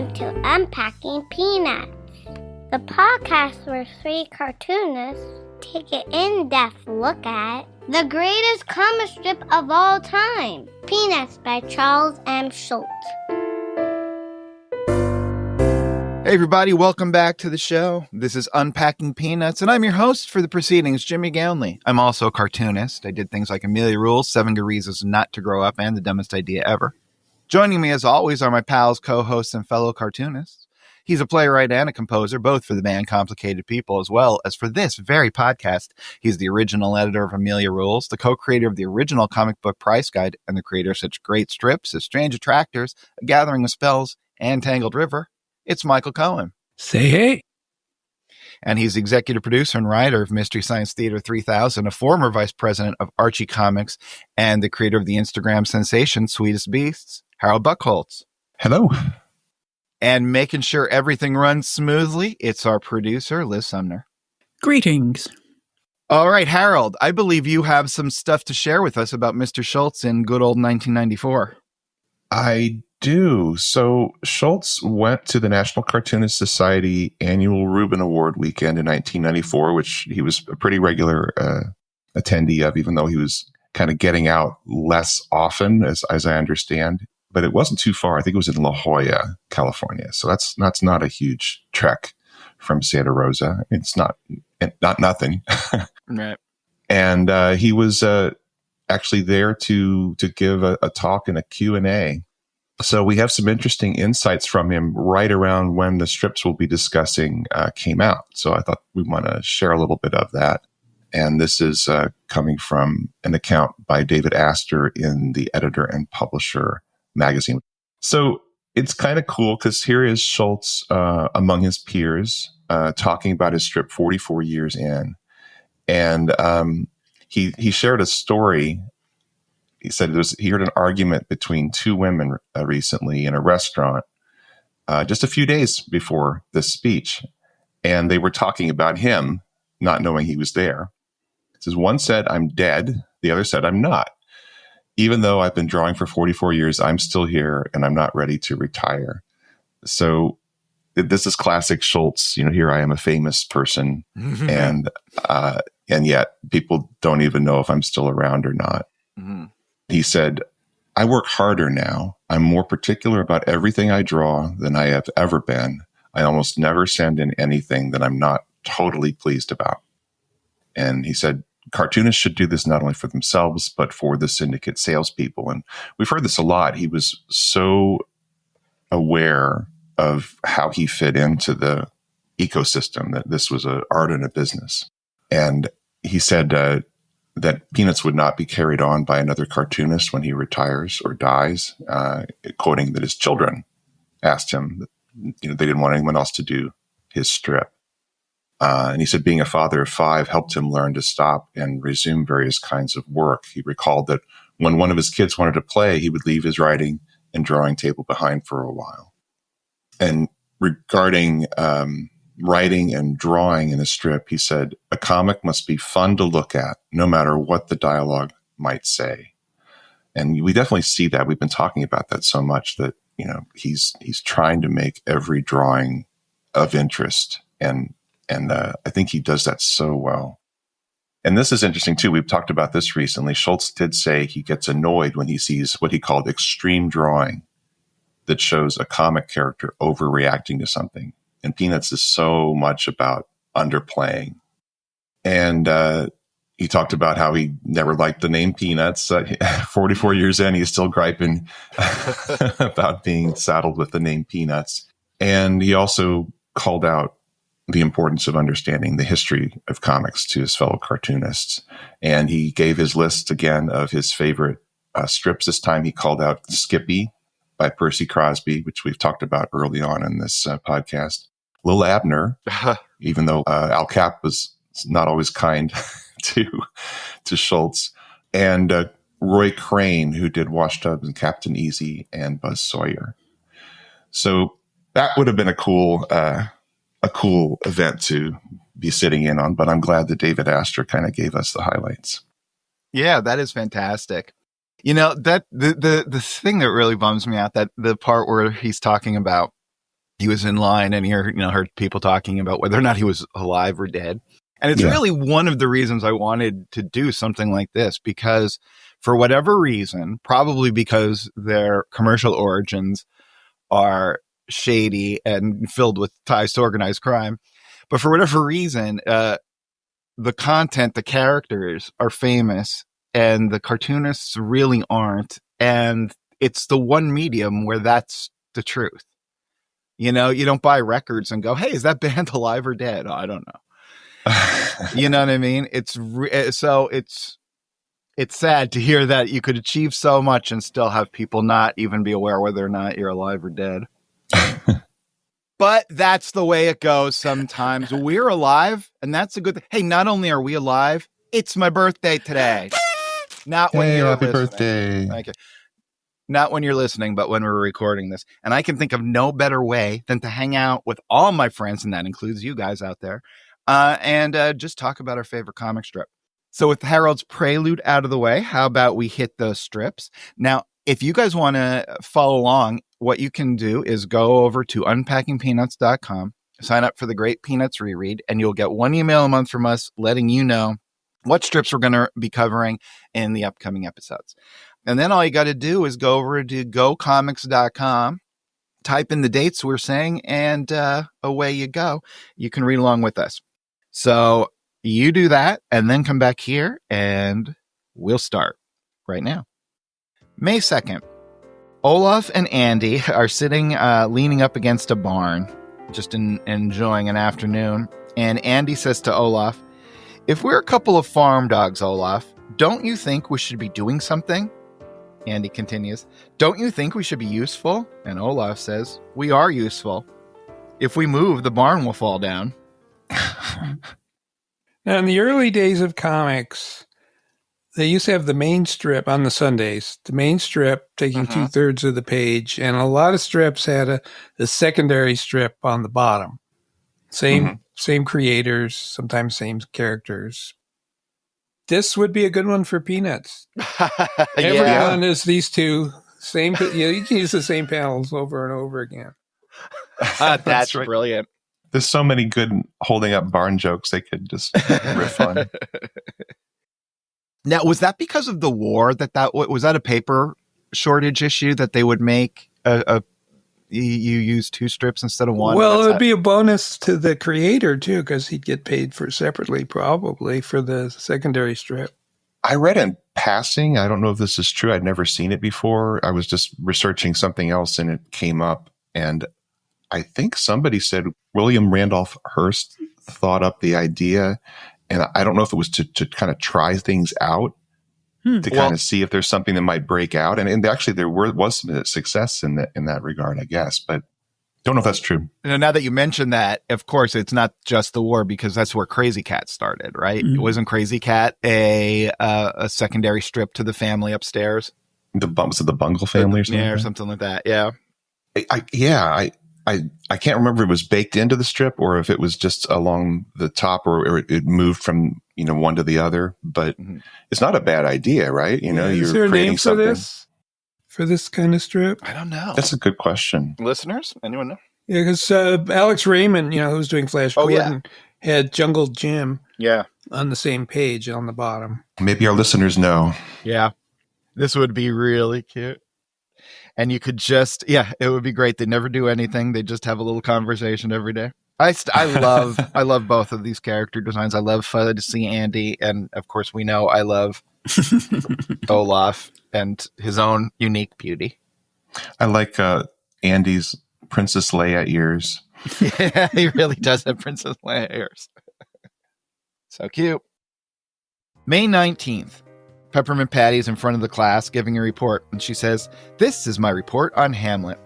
Welcome to Unpacking Peanuts, the podcast where three cartoonists take an in-depth look at the greatest comic strip of all time, Peanuts by Charles M. Schulz. Hey everybody, welcome back to the show. This is Unpacking Peanuts, and I'm your host for the proceedings, Jimmy Gownley. I'm also a cartoonist. I did things like Amelia Rules, 7 Good Reasons Not to Grow Up, and The Dumbest Idea Ever. Joining me as always are my pals, co-hosts, and fellow cartoonists. He's a playwright and a composer, both for the band Complicated People as well as for this very podcast. He's the original editor of Amelia Rules, the co-creator of the original comic book Price Guide, and the creator of such great strips as Strange Attractors, A Gathering of Spells, and Tangled River. It's Michael Cohen. Say hey. And he's executive producer and writer of Mystery Science Theater 3000, a former vice president of Archie Comics, and the creator of the Instagram sensation Sweetest Beasts, Harold Buchholz. Hello. And making sure everything runs smoothly, it's our producer, Liz Sumner. Greetings. All right, Harold, I believe you have some stuff to share with us about Mr. Schulz in good old 1994. I do. So Schulz went to the National Cartoonist Society annual Reuben Award weekend in 1994, which he was a pretty regular attendee of, even though he was kind of getting out less often, as I understand. But it wasn't too far. I think it was in La Jolla, California. So that's not a huge trek from Santa Rosa. It's not nothing. Right. And he was actually there to give a talk and a Q&A. So we have some interesting insights from him right around when the strips we'll be discussing came out. So I thought we want to share a little bit of that. And this is coming from an account by David Astor in the Editor and Publisher magazine. So it's kind of cool because here is Schulz among his peers talking about his strip 44 years in. And he shared a story. He said he heard an argument between two women recently in a restaurant just a few days before this speech. And they were talking about him, not knowing he was there. It says, one said, "I'm dead." The other said, "I'm not. Even though I've been drawing for 44 years, I'm still here and I'm not ready to retire." So this is classic Schulz. You know, here I am, a famous person, and yet people don't even know if I'm still around or not. Mm-hmm. He said, "I work harder now. I'm more particular about everything I draw than I have ever been. I almost never send in anything that I'm not totally pleased about." And he said, cartoonists should do this not only for themselves, but for the syndicate salespeople. And we've heard this a lot. He was so aware of how he fit into the ecosystem, that this was an art and a business. And he said that Peanuts would not be carried on by another cartoonist when he retires or dies, quoting that his children asked him, they didn't want anyone else to do his strip. And he said being a father of 5 helped him learn to stop and resume various kinds of work. He recalled that when one of his kids wanted to play, he would leave his writing and drawing table behind for a while. And regarding writing and drawing in a strip, he said, a comic must be fun to look at, no matter what the dialogue might say. And we definitely see that. We've been talking about that so much that, he's trying to make every drawing of interest. And I think he does that so well. And this is interesting, too. We've talked about this recently. Schulz did say he gets annoyed when he sees what he called extreme drawing that shows a comic character overreacting to something. And Peanuts is so much about underplaying. And he talked about how he never liked the name Peanuts. 44 years in, he's still griping about being saddled with the name Peanuts. And he also called out the importance of understanding the history of comics to his fellow cartoonists. And he gave his list again of his favorite strips. This time he called out Skippy by Percy Crosby, which we've talked about early on in this podcast. Lil Abner, even though Al Cap was not always kind to Schulz. And Roy Crane, who did Wash Tubbs and Captain Easy and Buzz Sawyer. So that would have been a cool event to be sitting in on, but I'm glad that David Astor kind of gave us the highlights. Yeah, that is fantastic. That the thing that really bums me out, that the part where he's talking about he was in line and he heard people talking about whether or not he was alive or dead. And it's really one of the reasons I wanted to do something like this, because for whatever reason, probably because their commercial origins are shady and filled with ties to organized crime, but for whatever reason, the content, the characters are famous and the cartoonists really aren't. And it's the one medium where that's the truth. You don't buy records and go, hey, is that band alive or dead? Oh, I don't know. You know what I mean? It's sad to hear that you could achieve so much and still have people not even be aware whether or not you're alive or dead. But that's the way it goes sometimes. We're alive, and that's a good thing. Hey, not only are we alive, it's my birthday today. Not when you're happy listening. birthday. Okay. Not when you're listening, but when we're recording this. And I can think of no better way than to hang out with all my friends, and that includes you guys out there, and just talk about our favorite comic strip. So with Harold's prelude out of the way, how about we hit those strips? Now, if you guys want to follow along, what you can do is go over to unpackingpeanuts.com, sign up for the Great Peanuts Reread, and you'll get one email a month from us letting you know what strips we're going to be covering in the upcoming episodes. And then all you got to do is go over to gocomics.com, type in the dates we're saying, and away you go. You can read along with us. So you do that and then come back here and we'll start right now. May 2nd, Olaf and Andy are sitting leaning up against a barn, just enjoying an afternoon. And Andy says to Olaf, if we're a couple of farm dogs, Olaf, don't you think we should be doing something? Andy continues, don't you think we should be useful? And Olaf says, we are useful. If we move, the barn will fall down. Now, in the early days of comics, they used to have the main strip on the Sundays, the main strip taking 2/3 of the page, and a lot of strips had a secondary strip on the bottom. Same creators, sometimes same characters. This would be a good one for Peanuts. Everyone is these two. You can use the same panels over and over again. That's right. Brilliant. There's so many good holding up barn jokes they could just riff on. Now, was that because of the war was that a paper shortage issue that they would make you use 2 strips instead of 1? Well, it'd be a bonus to the creator too, because he'd get paid for separately, probably for the secondary strip. I read in passing. I don't know if this is true. I'd never seen it before. I was just researching something else and it came up, and I think somebody said William Randolph Hearst thought up the idea, and I don't know if it was to kind of try things out, to kind of see if there's something that might break out. And actually there was some success in that regard, I guess, but don't know if that's true. Now that you mention that, of course, it's not just the war, because that's where Crazy Cat started, right? Mm-hmm. Wasn't Crazy Cat a secondary strip to the family upstairs? Was it the Bungle family or something? Yeah, or something like that. Yeah. I can't remember if it was baked into the strip or if it was just along the top, or it moved from one to the other. But it's not a bad idea, right? Is there a name for this? For this kind of strip? I don't know. That's a good question. Listeners, anyone know? Yeah, because Alex Raymond, who was doing Flash Gordon, had Jungle Jim on the same page on the bottom. Maybe our listeners know. Yeah. This would be really cute. And you could just, it would be great. They never do anything. They just have a little conversation every day. I love both of these character designs. I love to see Andy. And of course, we know I love Olaf and his own unique beauty. I like Andy's Princess Leia ears. Yeah, he really does have Princess Leia ears. So cute. May 19th. Peppermint Patty's in front of the class giving a report, and she says, "This is my report on Hamlet.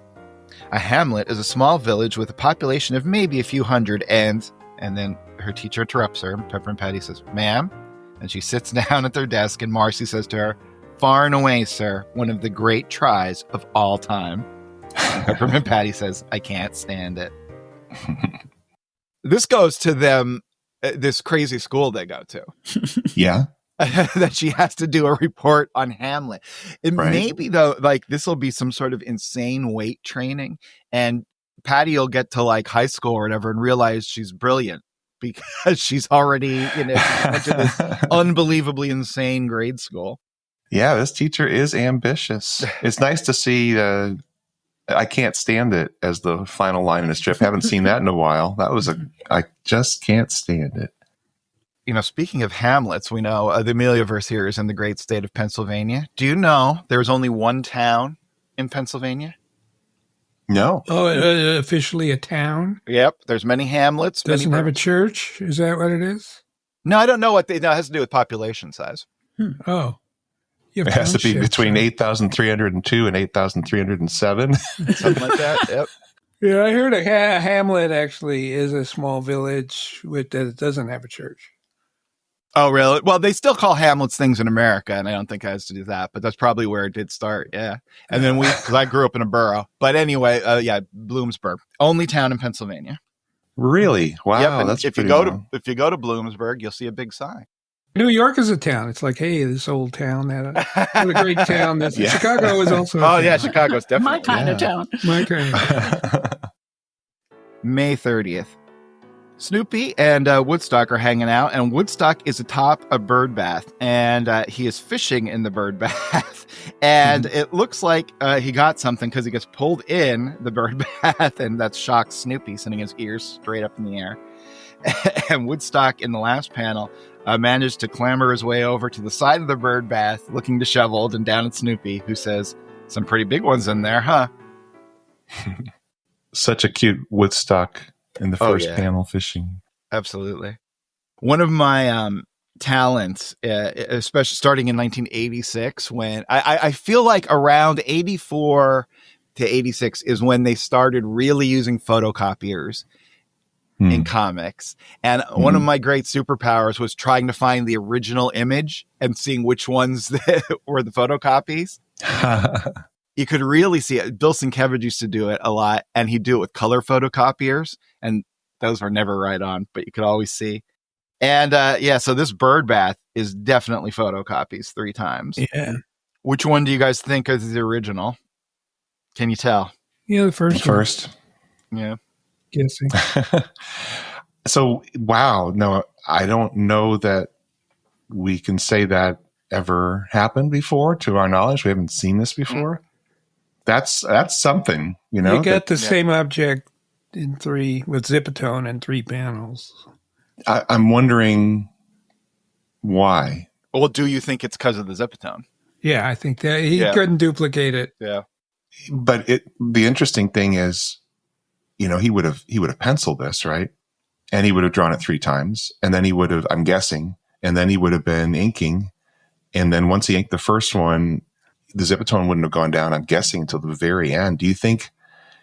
A hamlet is a small village with a population of maybe a few hundred, and then her teacher interrupts her. Peppermint Patty says, "Ma'am?" And she sits down at their desk, and Marcy says to her, "Far and away, sir, one of the great tries of all time." And Peppermint Patty says, "I can't stand it." This goes to them, this crazy school they go to. Yeah. That she has to do a report on Hamlet. Maybe though, like this will be some sort of insane weight training, and Patty will get to like high school or whatever and realize she's brilliant because she's already, went to this unbelievably insane grade school. Yeah, this teacher is ambitious. It's nice to see. I can't stand it as the final line in the strip. Haven't seen that in a while. I just can't stand it. Speaking of Hamlets, we know the Ameliaverse here is in the great state of Pennsylvania. Do you know there's only one town in Pennsylvania? No. Oh, officially a town? Yep. There's many hamlets. Doesn't have a church? Is that what it is? No, I don't know what no, it has to do with population size. Oh. It has to be between 8,302 and 8,307. Something like that. Yep. Yeah, I heard a hamlet actually is a small village that doesn't have a church. Oh, really? Well, they still call hamlets things in America, and I don't think it has to do that, but that's probably where it did start. Yeah. And then because I grew up in a borough. But anyway, Bloomsburg, only town in Pennsylvania. Really? Wow. Yep, that's if you go to Bloomsburg, you'll see a big sign. New York is a town. It's like, hey, this old town, what a great town. Yeah. Chicago is also. Yeah, Chicago's definitely my kind of town. My kind of. May 30th. Snoopy and Woodstock are hanging out, and Woodstock is atop a bird bath, and he is fishing in the bird bath, and it looks like he got something because he gets pulled in the bird bath, and that's shocked Snoopy, sending his ears straight up in the air. And Woodstock, in the last panel, managed to clamber his way over to the side of the bird bath, looking disheveled, and down at Snoopy, who says, "Some pretty big ones in there, huh?" Such a cute Woodstock in the first panel fishing. Absolutely. One of my talents, especially starting in 1986, when I feel like around 84 to 86 is when they started really using photocopiers in comics. And one of my great superpowers was trying to find the original image and seeing which ones were the photocopies. You could really see it. Bill Sienkiewicz used to do it a lot, and he'd do it with color photocopiers, and those were never right on, but you could always see. And so this bird bath is definitely photocopies 3 times. Yeah. Which one do you guys think is the original? Can you tell? Yeah, the first. Yeah. Guessing. So, wow. No, I don't know that we can say that ever happened before, to our knowledge. We haven't seen this before. That's something, You got the same object in 3 with Zipatone and 3 panels. I'm wondering why. Well, do you think it's because of the Zipatone? Yeah, I think that he couldn't duplicate it. Yeah. But the interesting thing is, he would have penciled this, right? And he would have drawn it 3 times. And then he would have, I'm guessing, and then he would have been inking. And then once he inked the first one, the Zipatone wouldn't have gone down, I'm guessing, until the very end. Do you think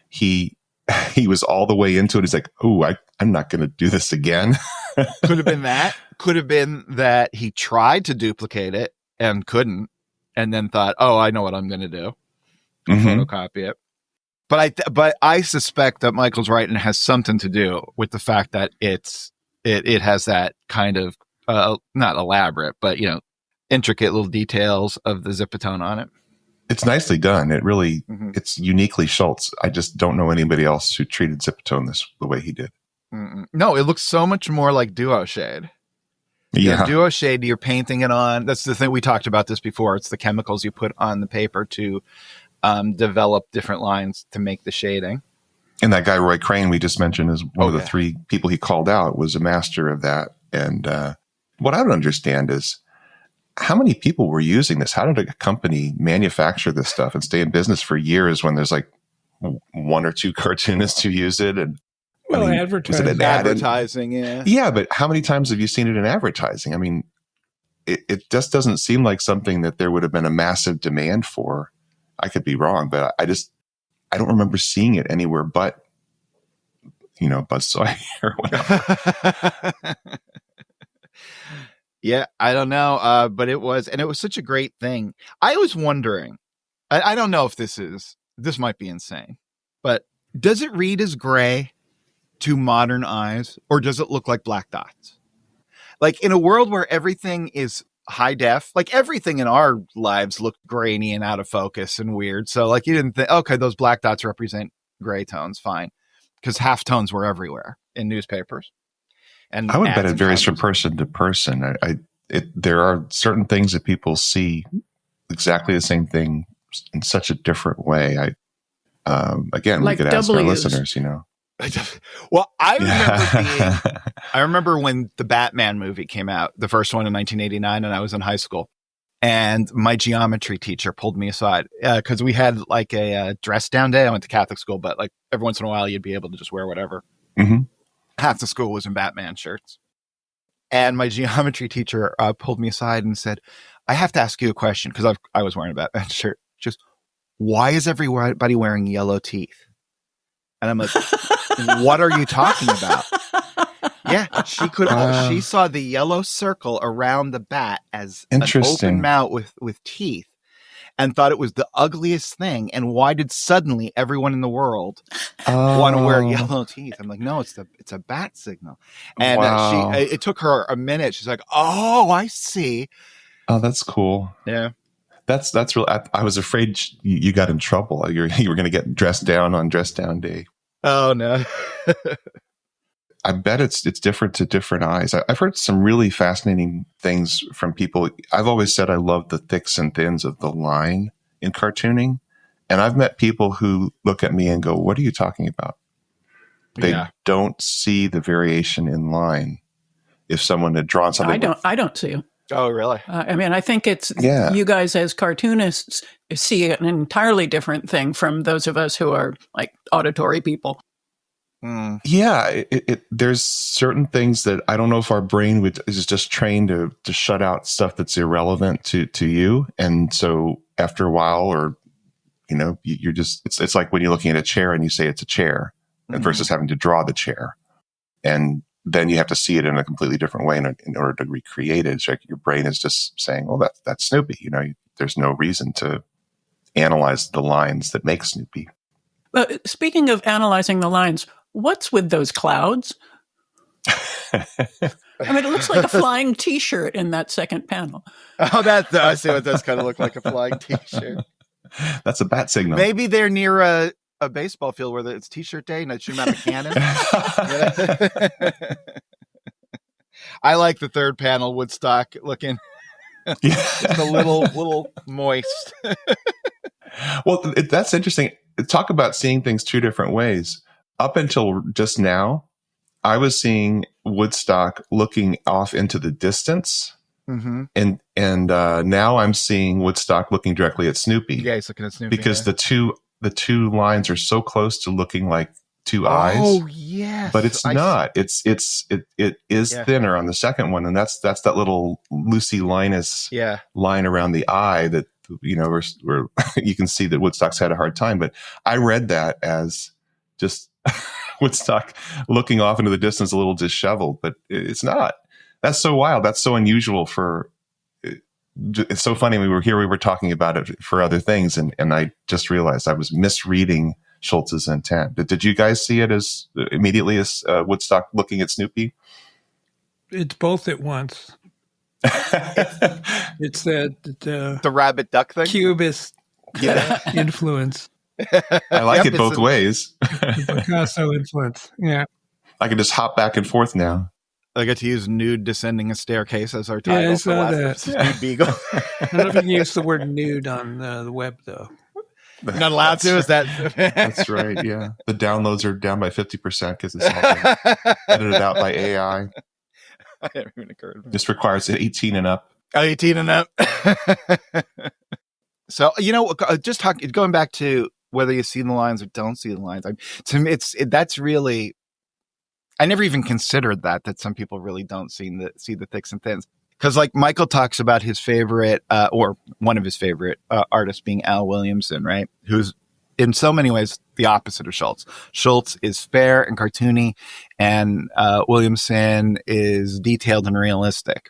he was all the way into it? He's like, oh, I'm not going to do this again. Could have been that. Could have been that he tried to duplicate it and couldn't, and then thought, oh, I know what I'm going to do. Photocopy it. But I suspect that Michael's right, and it has something to do with the fact that it has that kind of not elaborate, but intricate little details of the Zipatone on it. It's nicely done. It really, it's uniquely Schultz. I just don't know anybody else who treated Zipatone the way he did. No, it looks so much more like Duo Shade. Yeah. Duo Shade, you're painting it on. That's the thing. We talked about this before. It's the chemicals you put on the paper to develop different lines to make the shading. And that guy, Roy Crane, we just mentioned, is one of the 3 people he called out, was a master of that. And what I don't understand is, how many people were using this? How did a company manufacture this stuff and stay in business for years when there's like 1 or 2 cartoonists who use it? And advertising. Yeah, but how many times have you seen it in advertising? I mean, it just doesn't seem like something that there would have been a massive demand for. I could be wrong, but I don't remember seeing it anywhere but, Buzzsoy or whatever. Yeah, I don't know, but it was such a great thing. I was wondering, I don't know if this might be insane, but does it read as gray to modern eyes, or does it look like black dots? Like in a world where everything is high def, like everything in our lives looked grainy and out of focus and weird. So like you didn't think, okay, those black dots represent gray tones, fine. because halftones were everywhere in newspapers. And I would bet ads it and varies from covers. person to person. There are certain things that people see exactly the same thing in such a different way. Again, Like we could ask our W's. listeners, Well, I remember when the Batman movie came out, the first one in 1989, and I was in high school. And my geometry teacher pulled me aside because we had like a dress down day. I went to Catholic school, but like every once in a while you'd be able to just wear whatever. Mm-hmm. Half the school was in Batman shirts. And my geometry teacher pulled me aside and said, I have to ask you a question because I was wearing a Batman shirt. Just, why is everybody wearing yellow teeth? And I'm like, what are you talking about? Yeah, she saw the yellow circle around the bat as an open mouth with teeth and thought it was the ugliest thing. And why did suddenly everyone in the world want to wear yellow teeth? I'm like, no, it's a bat signal. And it took her a minute. She's like, oh, I see. Oh, that's cool. Yeah. That's real. I was afraid you got in trouble. You were going to get dressed down on dress down day. Oh, no. I bet it's different to different eyes. I've heard some really fascinating things from people. I've always said I love the thicks and thins of the line in cartooning. And I've met people who look at me and go, what are you talking about? They don't see the variation in line. If someone had drawn something. I don't see it. Oh, really? I mean, I think it's you guys as cartoonists see an entirely different thing from those of us who are like auditory people. Mm. Yeah, there's certain things that I don't know if our brain is just trained to shut out stuff that's irrelevant to you. And so after a while, or, you're just, it's like when you're looking at a chair and you say it's a chair versus having to draw the chair. And then you have to see it in a completely different way in order to recreate it. It's like your brain is just saying, well, that's Snoopy. There's no reason to analyze the lines that make Snoopy. But speaking of analyzing the lines, what's with those clouds? I mean, it looks like a flying T-shirt in that second panel. Oh, I see what does kind of look like a flying T-shirt. That's a bat signal. Maybe they're near a baseball field where it's T-shirt day and they shoot them out of a cannon. I like the third panel, Woodstock looking. It's a little moist. Well, that's interesting. Talk about seeing things two different ways. Up until just now, I was seeing Woodstock looking off into the distance. Mm-hmm. And now I'm seeing Woodstock looking directly at Snoopy. Yeah, he's looking at Snoopy. Because the two lines are so close to looking like two eyes. Oh, yes. But it's not. It is thinner on the second one, and that's that little Lucy Linus line around the eye that where you can see that Woodstock's had a hard time. But I read that as just Woodstock looking off into the distance, a little disheveled, but it's not. That's so wild. That's so unusual it's so funny. We were talking about it for other things. And I just realized I was misreading Schultz's intent. Did you guys see it as immediately as Woodstock looking at Snoopy? It's both at once. It's the rabbit duck thing, Cubist influence. I like it both ways. Picasso influence. Yeah, I can just hop back and forth now. I get to use nude descending a staircase as our title. Yeah, I saw that. Nude Beagle. I don't know if you can use the word nude on the web, though. Not allowed to? Is that? That's right, yeah. The downloads are down by 50% because it's all been edited out by AI. I never even occurred to me. This requires 18 and up. 18 and up. So, just going back to whether you see the lines or don't see the lines. To me, that's really... I never even considered that some people really don't see the thicks and thins. Because like Michael talks about his favorite, or one of his favorite artists being Al Williamson, right? Who's in so many ways the opposite of Schultz. Schultz is fair and cartoony, and Williamson is detailed and realistic.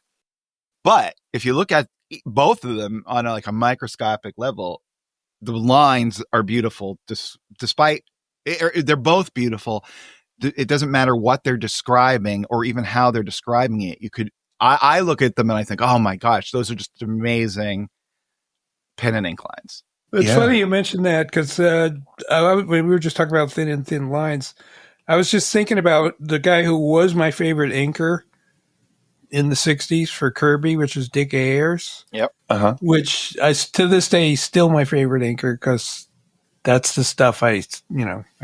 But if you look at both of them on a microscopic level, the lines are beautiful. Despite they're both beautiful. It doesn't matter what they're describing or even how they're describing it. I look at them and I think, oh my gosh, those are just amazing pen and ink lines. It's funny you mentioned that because when we were just talking about thin lines, I was just thinking about the guy who was my favorite inker in the 60s for Kirby, which is Dick Ayers. Yep. Which to this day, he's still my favorite inker because that's the stuff I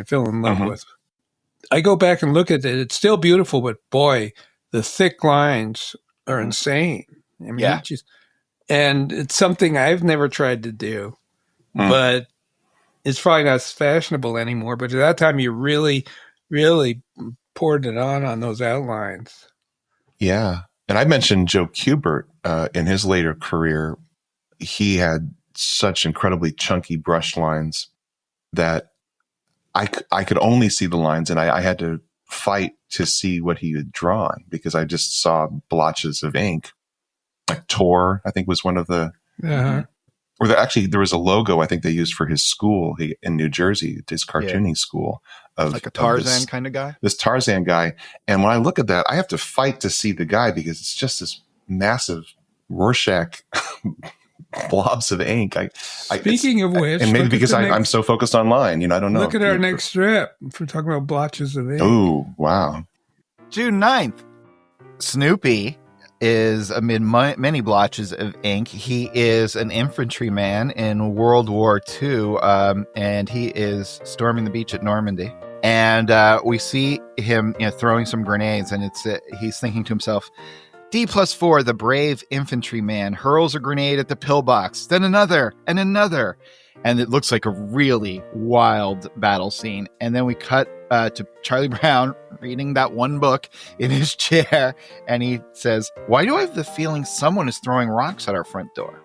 fell in love with. I go back and look at it. It's still beautiful, but boy, the thick lines are insane. I mean, and it's something I've never tried to do, but it's probably not fashionable anymore. But at that time, you really, really poured it on those outlines. Yeah. And I mentioned Joe Kubert in his later career. He had such incredibly chunky brush lines that I could only see the lines, and I had to fight to see what he had drawn because I just saw blotches of ink. Like Tor, I think, was one of the or there was a logo I think they used for his school in New Jersey, his cartooning school, of like a Tarzan kind of guy. This Tarzan guy, and when I look at that, I have to fight to see the guy because it's just this massive Rorschach blobs of ink. Speaking of which, and maybe because I'm so focused online, I don't know. Look at our next strip. If we're talking about blotches of ink. Oh, wow. June 9th. Snoopy is amid many blotches of ink. He is an infantryman in World War II, and he is storming the beach at Normandy. And we see him throwing some grenades, and he's thinking to himself, D+4, the brave infantryman, hurls a grenade at the pillbox, then another, and another. And it looks like a really wild battle scene. And then we cut to Charlie Brown reading that one book in his chair. And he says, why do I have the feeling someone is throwing rocks at our front door?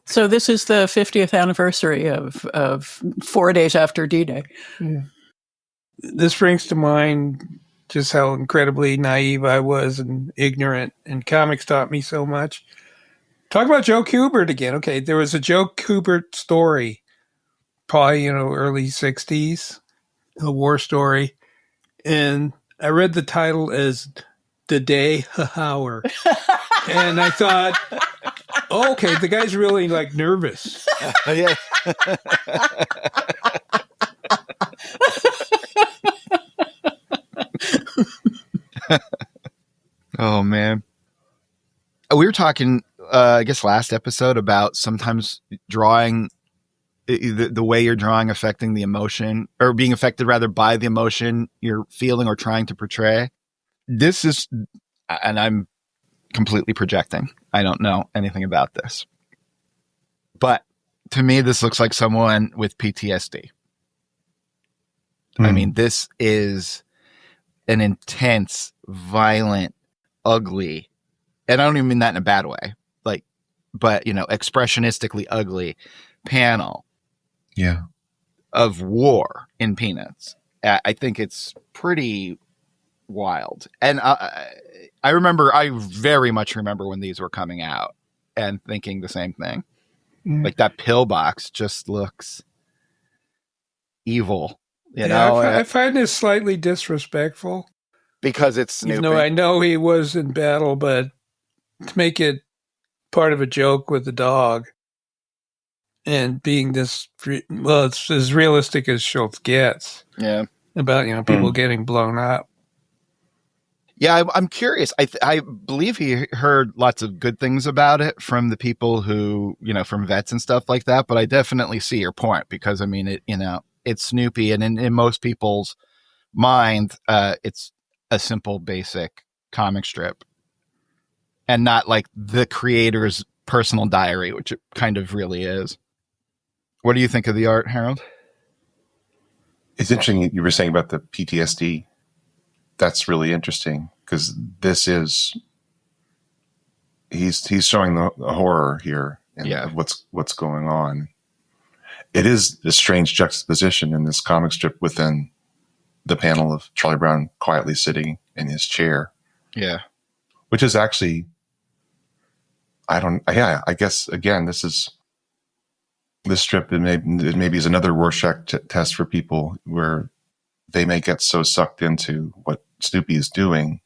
So this is the 50th anniversary of 4 days after D-Day. Yeah. This brings to mind just how incredibly naive I was and ignorant, and comics taught me so much. Talk about Joe Kubert again. Okay, there was a Joe Kubert story, probably, early 60s, a war story. And I read the title as The Day Hour. And I thought, okay, the guy's really nervous. Yeah. Oh, man. We were talking, I guess, last episode about sometimes drawing, the way you're drawing affecting the emotion, or being affected rather by the emotion you're feeling or trying to portray. This is, and I'm completely projecting. I don't know anything about this. But to me, this looks like someone with PTSD. I mean, this is an intense, violent, ugly, and I don't even mean that in a bad way, but expressionistically ugly panel of war in Peanuts. I think it's pretty wild. And I very much remember when these were coming out and thinking the same thing. Like that pillbox just looks evil. I find this slightly disrespectful. Because it's Snoopy. Even though I know he was in battle, but to make it part of a joke with the dog and being this, it's as realistic as Schultz gets. Yeah. About, people getting blown up. Yeah, I'm curious. I believe he heard lots of good things about it from the people who, from vets and stuff like that. But I definitely see your point because, I mean, it's Snoopy. And in most people's mind, it's a simple, basic comic strip and not like the creator's personal diary, which it kind of really is. What do you think of the art, Harold? It's interesting you were saying about the PTSD. That's really interesting because he's showing the horror here and what's going on. It is a strange juxtaposition in this comic strip within the panel of Charlie Brown quietly sitting in his chair. Yeah. Which is actually, I guess, again, this strip, it maybe is another Rorschach test for people where they may get so sucked into what Snoopy is doing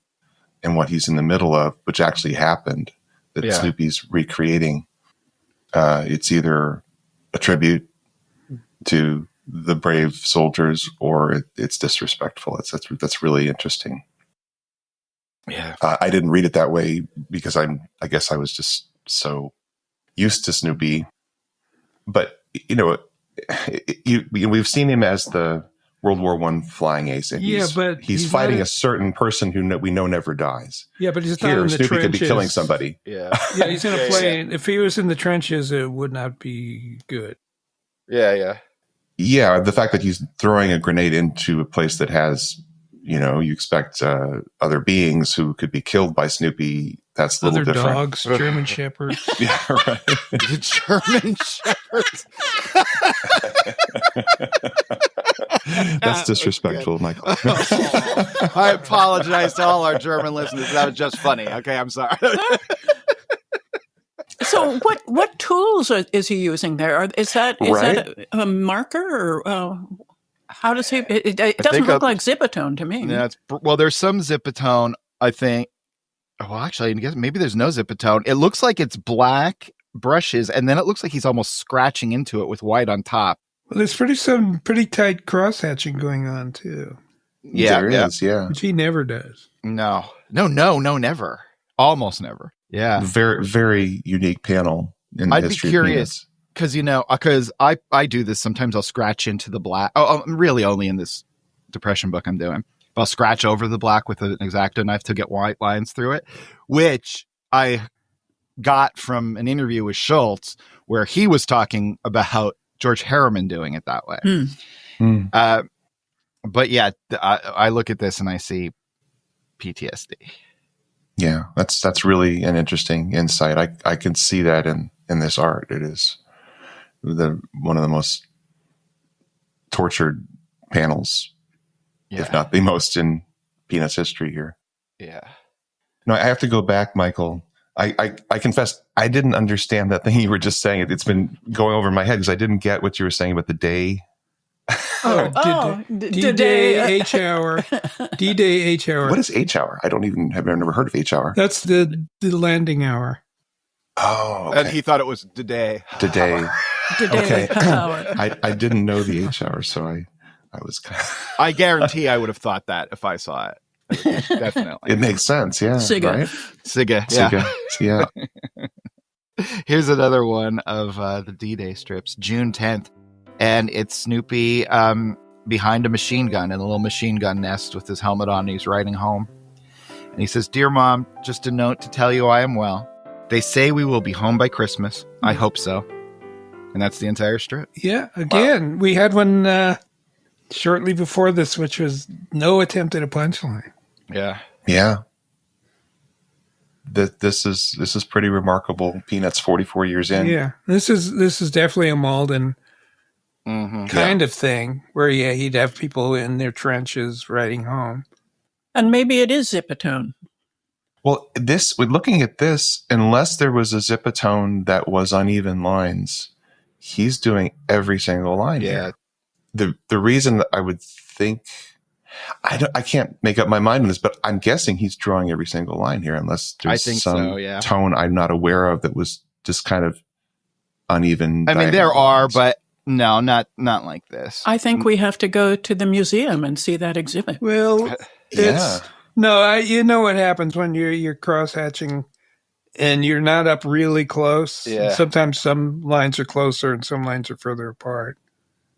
and what he's in the middle of, which actually happened, that Snoopy's recreating. It's either a tribute to the brave soldiers or it's disrespectful. That's really interesting. Yeah. I didn't read it that way because I guess I was just so used to Snoopy. But, we've seen him as the World War I flying ace. And but he's fighting a certain person who we know never dies. Yeah, but he's not Here, in the Snoopy trenches. could be killing somebody. Yeah. Yeah, he's in a plane. If he was in the trenches, it would not be good. Yeah. Yeah, the fact that he's throwing a grenade into a place that has, you expect other beings who could be killed by Snoopy. That's a little Other different. dogs, German shepherds. Yeah, right. The German shepherds. That's disrespectful, Michael. I apologize to all our German listeners. That was just funny. Okay, I'm sorry. So what tools is he using there? Is that a marker or how does he? It doesn't look like Zipatone to me. Yeah, there's some Zipatone, I think. Well, actually, I guess maybe there's no Zipatone. It looks like it's black brushes, and then it looks like he's almost scratching into it with white on top. Well, there's some pretty tight cross hatching going on too. Yeah, there is. Yeah, which he never does. No, never. Almost never. Yeah. Very, very unique panel in the I'd history be curious because I do this. Sometimes I'll scratch into the black. Oh, really only in this depression book I'm doing. I'll scratch over the black with an X-Acto knife to get white lines through it, which I got from an interview with Schultz where he was talking about George Harriman doing it that way. But yeah, I look at this and I see PTSD. Yeah, that's really an interesting insight. I can see that in this art. It is one of the most tortured panels, if not the most, in Peanuts history here. Yeah. No, I have to go back, Michael. I confess I didn't understand that thing you were just saying. It's been going over my head because I didn't get what you were saying about the day. D-Day H hour. D-Day H hour. What is H hour? I've never heard of H hour. That's the landing hour. Oh, okay. And he thought it was today. Today. Okay. I didn't know the H hour, so I was kind of... I guarantee I would have thought that if I saw it. Definitely. It makes sense, yeah. Siga. Right? Siga, yeah. Here's another one of the D-Day strips, June 10th. And it's Snoopy behind a machine gun in a little machine gun nest with his helmet on. And he's riding home. And he says, "Dear Mom, just a note to tell you I am well. They say we will be home by Christmas. I hope so." And that's the entire strip. Yeah, again, we had one shortly before this, which was no attempt at a punchline. Yeah. Yeah. This is pretty remarkable. Peanuts 44 years in. Yeah, this is definitely a Malden kind of thing where he'd have people in their trenches riding home. And maybe it is Zipatone. Well, looking at this, unless there was a Zipatone that was uneven lines, he's doing every single line here. The reason that I would think, I can't make up my mind on this, but I'm guessing he's drawing every single line here, unless there's some tone I'm not aware of that was just kind of uneven. I mean, there are, but no, not like this. I think we have to go to the museum and see that exhibit. Well, yeah. You know what happens when you're cross-hatching and you're not up really close. Yeah. Sometimes some lines are closer and some lines are further apart.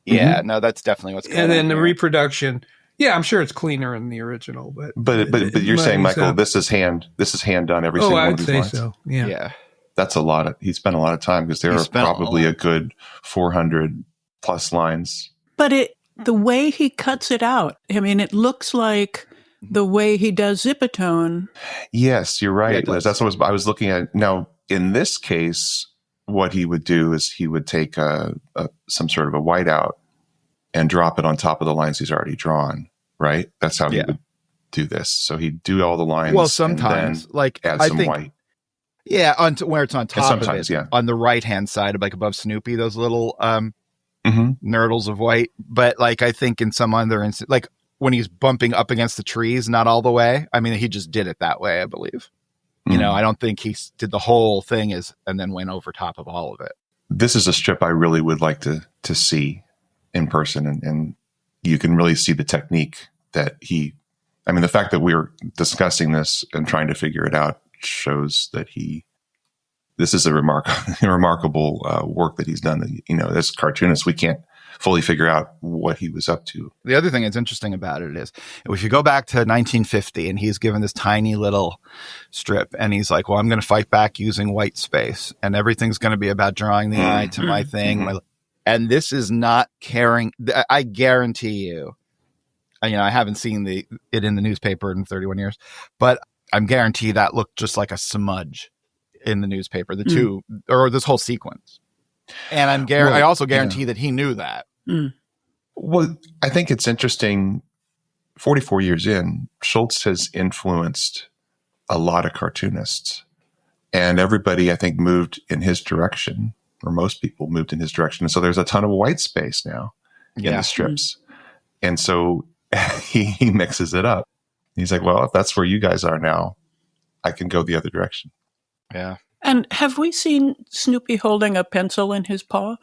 Yeah, no, that's definitely what's going on. And then the here. Reproduction. Yeah, I'm sure it's cleaner in the original, but you're saying, Michael, this is hand done every single one of these lines. So. Yeah. That's a lot. He spent a lot of time because there are probably a good 400 plus lines. But the way he cuts it out, I mean, it looks like the way he does Zipatone. Yes, you're right, Liz. That's what I was looking at. Now, in this case, what he would do is he would take some sort of a whiteout and drop it on top of the lines he's already drawn, right? That's how he would do this. So he'd do all the lines. Well, sometimes, and then add some white. Yeah, where it's on top of it. Yeah. On the right-hand side, like above Snoopy, those little nurdles of white. But like I think in some other instance, like when he's bumping up against the trees, not all the way. I mean, he just did it that way, I believe. You know, I don't think he did the whole thing and then went over top of all of it. This is a strip I really would like to see. in person, and you can really see the technique that the fact that we're discussing this and trying to figure it out shows that this is a remarkable work that he's done. As cartoonists, we can't fully figure out what he was up to. The other thing that's interesting about it is if you go back to 1950 and he's given this tiny little strip and he's like, well, I'm going to fight back using white space and everything's going to be about drawing the eye to my thing. Mm-hmm. And this is not caring. I guarantee you, I haven't seen it in the newspaper in 31 years, but I'm guarantee that looked just like a smudge in the newspaper, the two, or this whole sequence. And I also guarantee that he knew that. Mm. Well, I think it's interesting. 44 years in, Schultz has influenced a lot of cartoonists, and everybody, I think, moved in his direction, or most people moved in his direction. And so there's a ton of white space now in the strips. And so he mixes it up. He's like, well, if that's where you guys are now, I can go the other direction. Yeah. And have we seen Snoopy holding a pencil in his paw?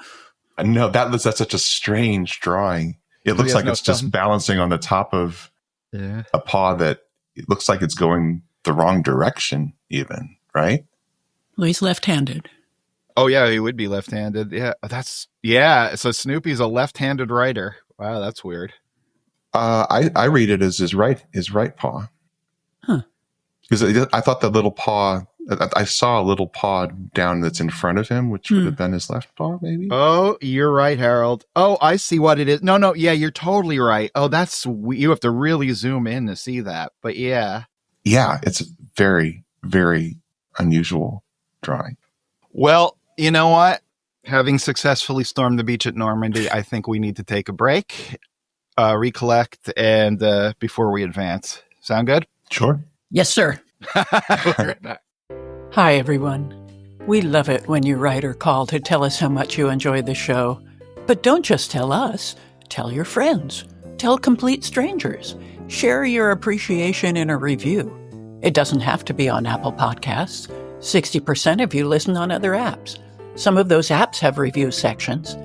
No, that's such a strange drawing. It looks like it's just balancing on the top of a paw that it looks like it's going the wrong direction even, right? Well, he's left-handed. Oh, yeah, he would be left-handed. Yeah, so Snoopy's a left-handed writer. Wow, that's weird. I read it as his right paw. Huh. Because I thought the little paw, I saw a little paw down that's in front of him, which would have been his left paw, maybe. Oh, you're right, Harold. Oh, I see what it is. No, yeah, you're totally right. Oh, you have to really zoom in to see that. But yeah. Yeah, it's a very, very unusual drawing. Well, you know what? Having successfully stormed the beach at Normandy, I think we need to take a break, recollect, and before we advance. Sound good? Sure. Yes, sir. We'll be right back. Hi, everyone. We love it when you write or call to tell us how much you enjoy the show. But don't just tell us. Tell your friends. Tell complete strangers. Share your appreciation in a review. It doesn't have to be on Apple Podcasts. 60% of you listen on other apps. Some of those apps have review sections.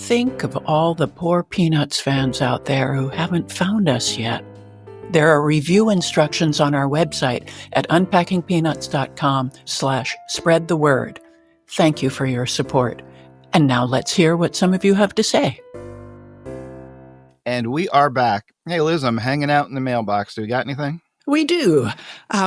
Think of all the poor Peanuts fans out there who haven't found us yet. There are review instructions on our website at unpackingpeanuts.com/spread the word. Thank you for your support. And now let's hear what some of you have to say. And we are back. Hey, Liz, I'm hanging out in the mailbox. Do we got anything? We do.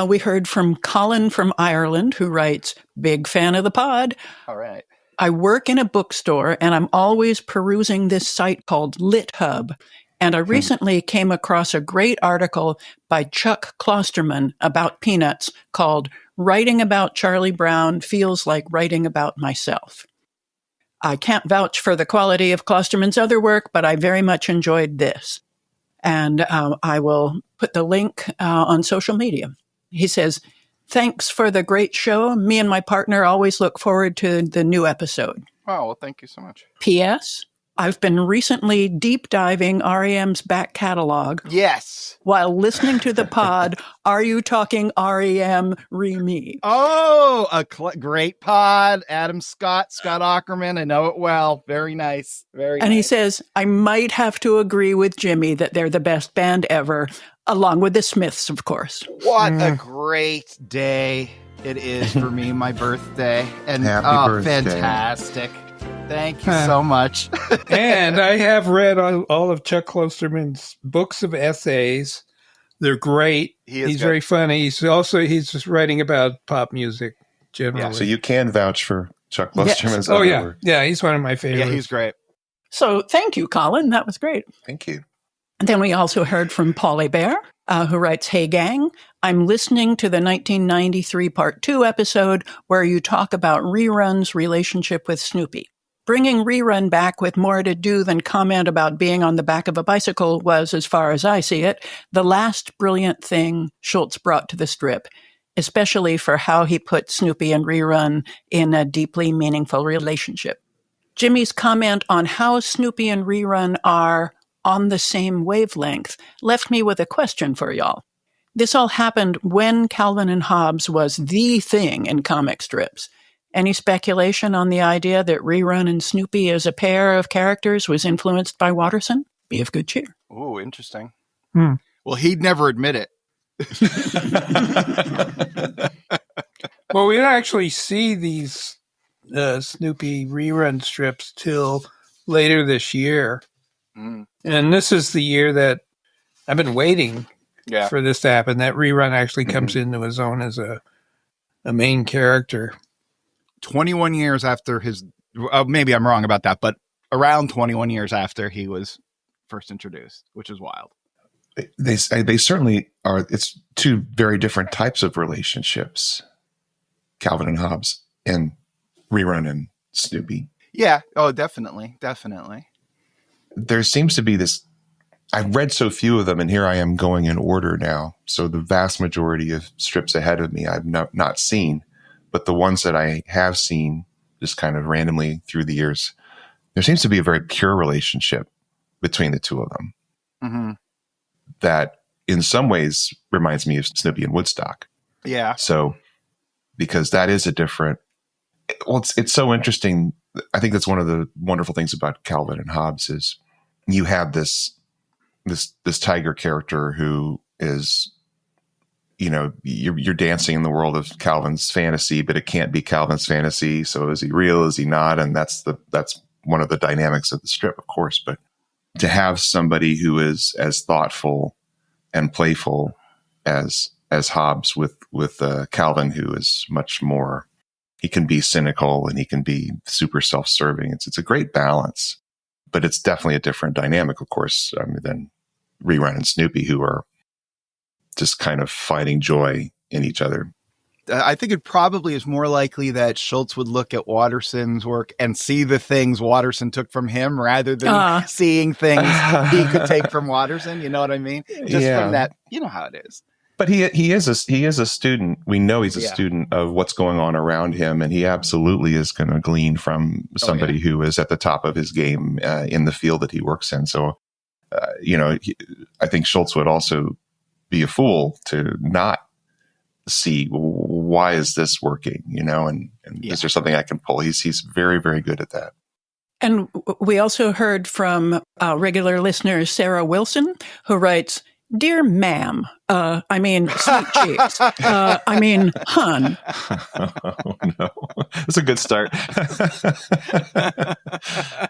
We heard from Colin from Ireland, who writes, "Big fan of the pod. All right. I work in a bookstore, and I'm always perusing this site called LitHub. And I recently came across a great article by Chuck Klosterman about Peanuts called Writing About Charlie Brown Feels Like Writing About Myself. I can't vouch for the quality of Klosterman's other work, but I very much enjoyed this. And I will put the link on social media. He says, "Thanks for the great show. Me and my partner always look forward to the new episode. Oh, well, thank you so much. P.S. I've been recently deep diving REM's back catalog. Yes. While listening to the pod, Are You Talking REM Remix? Oh, great pod. Adam Scott Ackerman. I know it well. Very nice. And he says, I might have to agree with Jimmy that they're the best band ever, along with the Smiths, of course. What a great day it is for me, my birthday. And Happy birthday. Fantastic. Thank you so much. And I have read all of Chuck Klosterman's books of essays. They're great. He's very funny. He's just writing about pop music generally. Yeah, so you can vouch for Chuck Klosterman's other work. Yeah, he's one of my favorites. Yeah, he's great. So thank you, Colin. That was great. Thank you. And then we also heard from Paulie Bear, who writes, "Hey, gang, I'm listening to the 1993 Part 2 episode where you talk about Rerun's relationship with Snoopy. Bringing Rerun back with more to do than comment about being on the back of a bicycle was, as far as I see it, the last brilliant thing Schultz brought to the strip, especially for how he put Snoopy and Rerun in a deeply meaningful relationship. Jimmy's comment on how Snoopy and Rerun are on the same wavelength left me with a question for y'all. This all happened when Calvin and Hobbes was the thing in comic strips. Any speculation on the idea that Rerun and Snoopy as a pair of characters was influenced by Watterson? Be of good cheer. Ooh, interesting. Well, he'd never admit it. Well, we don't actually see these Snoopy rerun strips till later this year. And this is the year that I've been waiting for this to happen. That Rerun actually comes into his own as a main character. 21 years after his, maybe I'm wrong about that, but around 21 years after he was first introduced, which is wild. They certainly are. It's two very different types of relationships, Calvin and Hobbes and Rerun and Snoopy. Yeah. Oh, definitely. Definitely. There seems to be this, I've read so few of them, and here I am going in order now. So the vast majority of strips ahead of me I've not seen, but the ones that I have seen just kind of randomly through the years, there seems to be a very pure relationship between the two of them. That in some ways reminds me of Snoopy and Woodstock. Yeah. So, because that is a different, well, it's so interesting. I think that's one of the wonderful things about Calvin and Hobbes is you have this tiger character who is, you know, you're dancing in the world of Calvin's fantasy, but it can't be Calvin's fantasy. So is he real? Is he not? And that's one of the dynamics of the strip, of course. But to have somebody who is as thoughtful and playful as Hobbes with Calvin, who is much more, he can be cynical and he can be super self-serving. It's a great balance, but it's definitely a different dynamic, of course, than Rerun and Snoopy, who are just kind of finding joy in each other. I think it probably is more likely that Schultz would look at Watterson's work and see the things Watterson took from him rather than seeing things he could take from Watterson. You know what I mean? Just from that, you know how it is. But he is a student. We know he's a student of what's going on around him, and he absolutely is going to glean from somebody who is at the top of his game in the field that he works in. So, I think Schultz would also be a fool to not see why is this working, and is there something I can pull? He's very, very good at that. And we also heard from regular listener Sarah Wilson, who writes, "Dear ma'am, sweet cheeks, hun." Oh, no. That's a good start.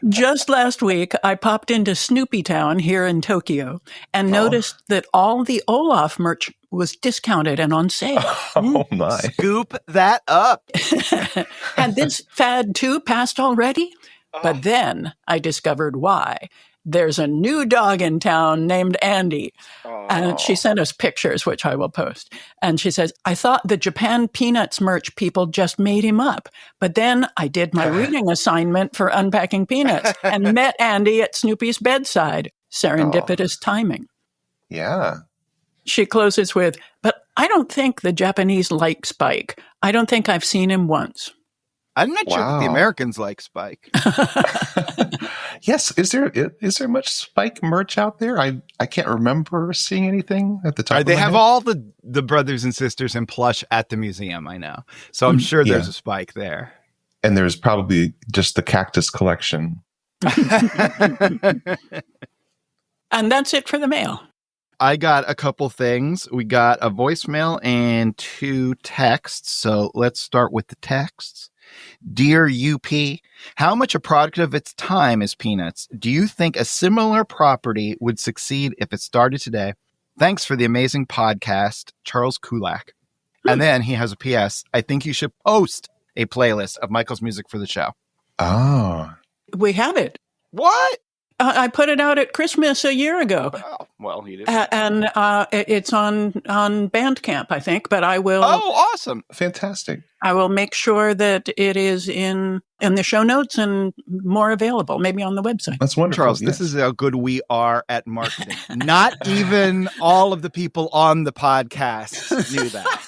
Just last week, I popped into Snoopy Town here in Tokyo and noticed that all the Olaf merch was discounted and on sale. Oh, my. Scoop that up. Had this fad too passed already? But then I discovered why. There's a new dog in town named Andy. And she sent us pictures, which I will post. And she says, I thought the Japan Peanuts merch people just made him up. But then I did my reading assignment for Unpacking Peanuts and met Andy at Snoopy's bedside. Serendipitous timing. Yeah. She closes with, but I don't think the Japanese like Spike. I don't think I've seen him once. I'm not sure that the Americans like Spike. Yes. Is there much Spike merch out there? I can't remember seeing anything at the time. They have all the brothers and sisters in plush at the museum, I know. So I'm sure there's a Spike there. And there's probably just the cactus collection. And that's it for the mail. I got a couple things. We got a voicemail and 2 texts. So let's start with the texts. Dear UP, how much a product of its time is Peanuts? Do you think a similar property would succeed if it started today? Thanks for the amazing podcast, Charles Kulak. And then he has a PS. I think you should post a playlist of Michael's music for the show. Oh. We have it. What? I put it out at Christmas a year ago. Oh, well, he did. And it's on Bandcamp, I think, but I will. Oh, awesome. Fantastic. I will make sure that it is in the show notes and more available, maybe on the website. That's wonderful. Charles, this is how good we are at marketing. Not even all of the people on the podcast knew that.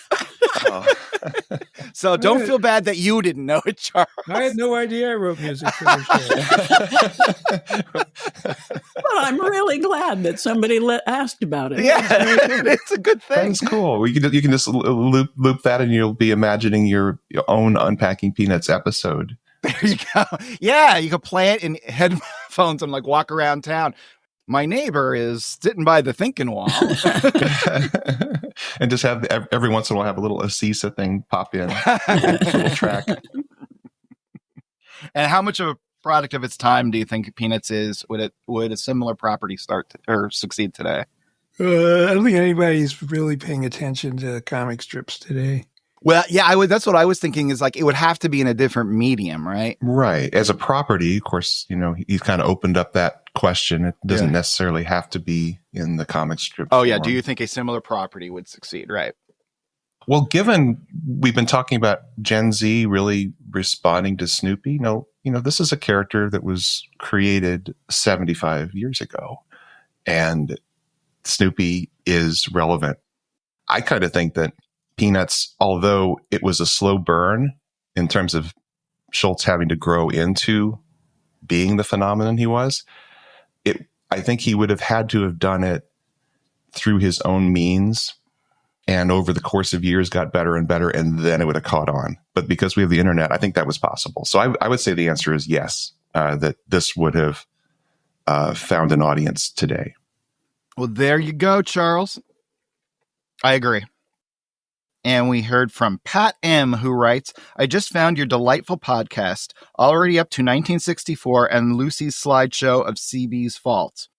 So don't feel bad that you didn't know it, Charles. I had no idea I wrote music for the show. Well, I'm really glad that somebody asked about it. Yeah, it's a good thing. That's cool. You can just loop that, and you'll be imagining your own Unpacking Peanuts episode. There you go. Yeah, you can play it in headphones and like walk around town. My neighbor is sitting by the thinking wall. And just have every once in a while have a little Assisa thing pop in, a little track. And how much of a product of its time do you think Peanuts is? Would a similar property succeed today? I don't think anybody's really paying attention to comic strips today. Well, yeah, that's what I was thinking is like it would have to be in a different medium, right? Right. As a property, of course, he's kind of opened up that question. It doesn't necessarily have to be in the comic strip Oh, yeah. form. Do you think a similar property would succeed? Right. Well, given we've been talking about Gen Z really responding to Snoopy, this is a character that was created 75 years ago, and Snoopy is relevant. I kind of think that Peanuts, although it was a slow burn in terms of Schultz having to grow into being the phenomenon he was, I think he would have had to have done it through his own means, and over the course of years got better and better, and then it would have caught on. But because we have the internet, I think that was possible. So I would say the answer is yes, that this would have found an audience today. Well, there you go, Charles. I agree. And we heard from Pat M., who writes, I just found your delightful podcast, already up to 1964 and Lucy's slideshow of CB's faults.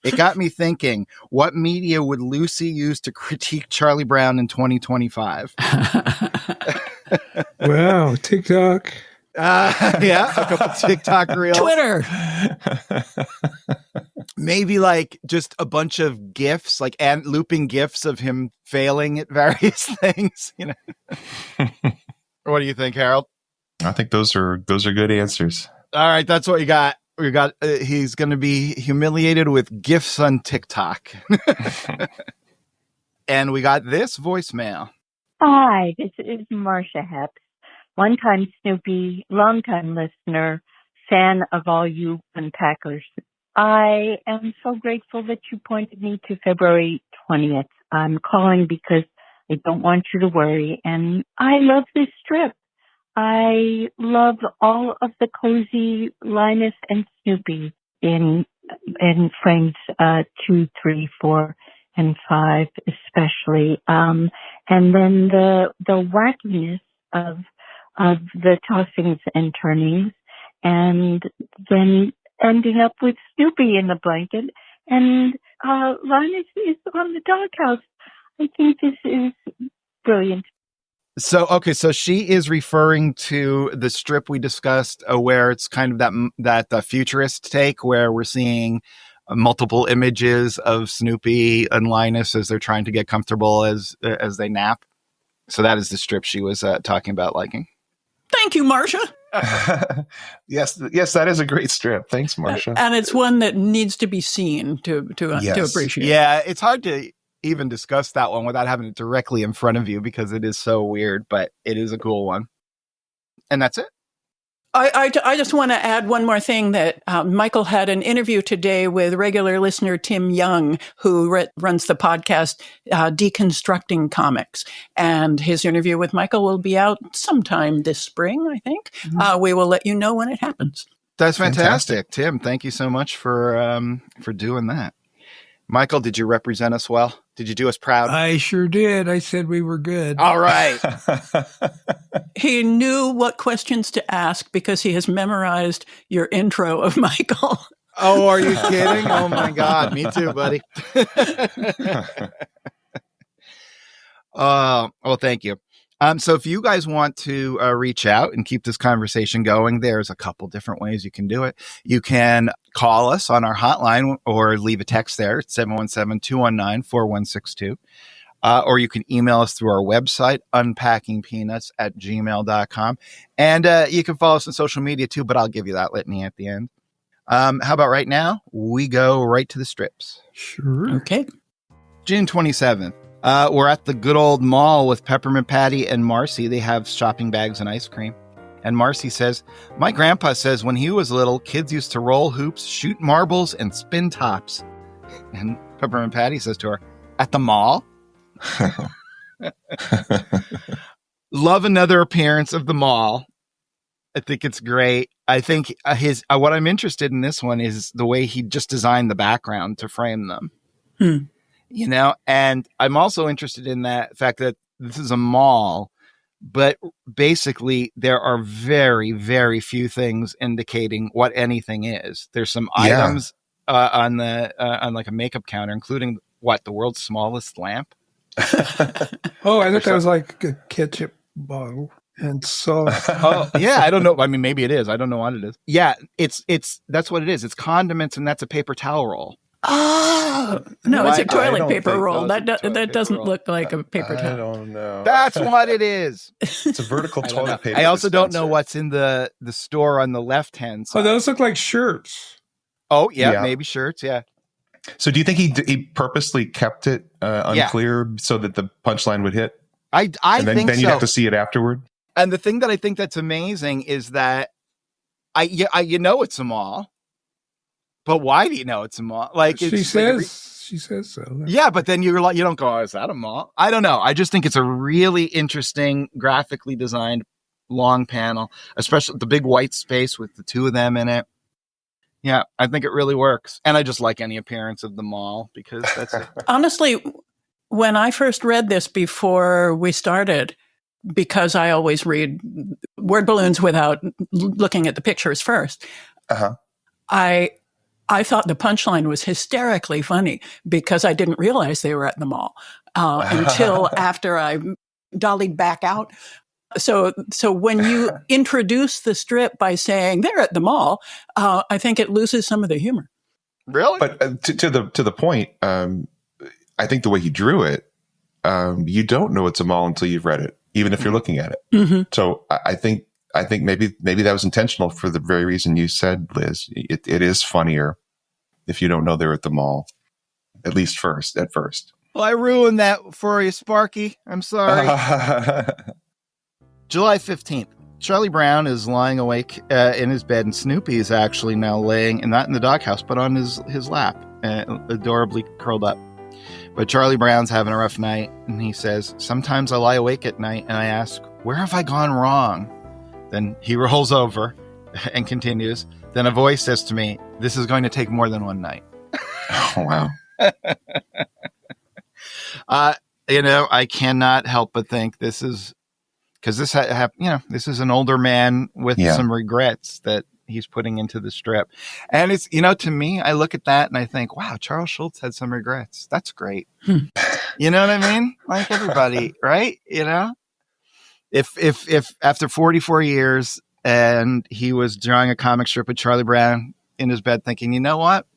It got me thinking, what media would Lucy use to critique Charlie Brown in 2025? Wow, TikTok. Yeah, a couple TikTok reels. Twitter. Maybe like just a bunch of GIFs, like and looping GIFs of him failing at various things. What do you think, Harold? I think those are good answers. All right, that's what you got. We got. He's going to be humiliated with GIFs on TikTok. And we got this voicemail. Hi, this is Marcia Hepps, one-time Snoopy, long-time listener, fan of all you unpackers. I am so grateful that you pointed me to February 20th. I'm calling because I don't want you to worry, and I love this strip. I love all of the cozy Linus and Snoopy in frames 2, 3, 4, and 5 especially. And then the wackiness of the tossings and turnings, and then ending up with Snoopy in the blanket, and Linus is on the doghouse. I think this is brilliant. So she is referring to the strip we discussed, where it's kind of that futurist take, where we're seeing multiple images of Snoopy and Linus as they're trying to get comfortable as they nap. So that is the strip she was talking about liking. Thank you, Marcia. Yes, that is a great strip. Thanks, Marcia. And it's one that needs to be seen to appreciate. Yeah, it's hard to even discuss that one without having it directly in front of you because it is so weird, but it is a cool one. And that's it. I just want to add one more thing that Michael had an interview today with regular listener Tim Young, who runs the podcast Deconstructing Comics. And his interview with Michael will be out sometime this spring, I think. Mm-hmm. We will let you know when it happens. That's fantastic. Tim, thank you so much for doing that. Michael, did you represent us well? Did you do us proud? I sure did. I said we were good. All right. He knew what questions to ask because he has memorized your intro of Michael. Oh, are you kidding? Oh, my God. Me too, buddy. Well, thank you. So if you guys want to reach out and keep this conversation going, there's a couple different ways you can do it. You can call us on our hotline or leave a text there. It's 717-219-4162. Or you can email us through our website, unpackingpeanuts@gmail.com. And you can follow us on social media too, but I'll give you that litany at the end. How about right now? We go right to the strips. Sure. Okay. June 27th. We're at the good old mall with Peppermint Patty and Marcy. They have shopping bags and ice cream. And Marcy says, my grandpa says when he was little, kids used to roll hoops, shoot marbles, and spin tops. And Peppermint Patty says to her, at the mall? Love another appearance of the mall. I think it's great. I think what I'm interested in this one is the way he just designed the background to frame them. You know, and I'm also interested in that fact that this is a mall, but basically there are very, very few things indicating what anything is. There's some items on like a makeup counter, including the world's smallest lamp. Oh, I thought that was like a ketchup bottle and sauce. Oh, yeah. I don't know. I mean, maybe it is. I don't know what it is. Yeah, it's that's what it is. It's condiments, and that's a paper towel roll. Oh, no, it's a toilet paper roll. That doesn't look like a paper towel. I don't know. That's what it is. It's a vertical toilet paper. I also don't know what's in the store on the left-hand side. Oh, those look like shirts. Oh, yeah, maybe shirts, yeah. So do you think he purposely kept it unclear so that the punchline would hit? I think so. Then you'd have to see it afterward? And the thing that I think that's amazing is that you know it's a mall. But why do you know it's a mall? Like she says so. Yeah, but then you're like, you don't go, oh, is that a mall? I don't know. I just think it's a really interesting, graphically designed long panel, especially the big white space with the two of them in it. Yeah, I think it really works. And I just like any appearance of the mall because that's it. Honestly, when I first read this before we started, because I always read word balloons without looking at the pictures first, I thought the punchline was hysterically funny because I didn't realize they were at the mall until after I dollied back out. So when you introduce the strip by saying they're at the mall, I think it loses some of the humor. Really? But to the point, I think the way he drew it, you don't know it's a mall until you've read it, even if you're looking at it. Mm-hmm. So I think maybe that was intentional for the very reason you said, Liz. It is funnier if you don't know they're at the mall, at first. Well, I ruined that for you, Sparky. I'm sorry. July 15th. Charlie Brown is lying awake in his bed, and Snoopy is actually now laying, and not in the doghouse, but on his lap, adorably curled up. But Charlie Brown's having a rough night, and he says, sometimes I lie awake at night, and I ask, where have I gone wrong? Then he rolls over and continues. Then a voice says to me, this is going to take more than one night. Oh, wow. I cannot help but think this is, because this this is an older man with some regrets that he's putting into the strip. And it's, to me, I look at that and I think, wow, Charles Schulz had some regrets. That's great. You know what I mean? Like everybody, right? If after 44 years and he was drawing a comic strip with Charlie Brown in his bed thinking, you know what?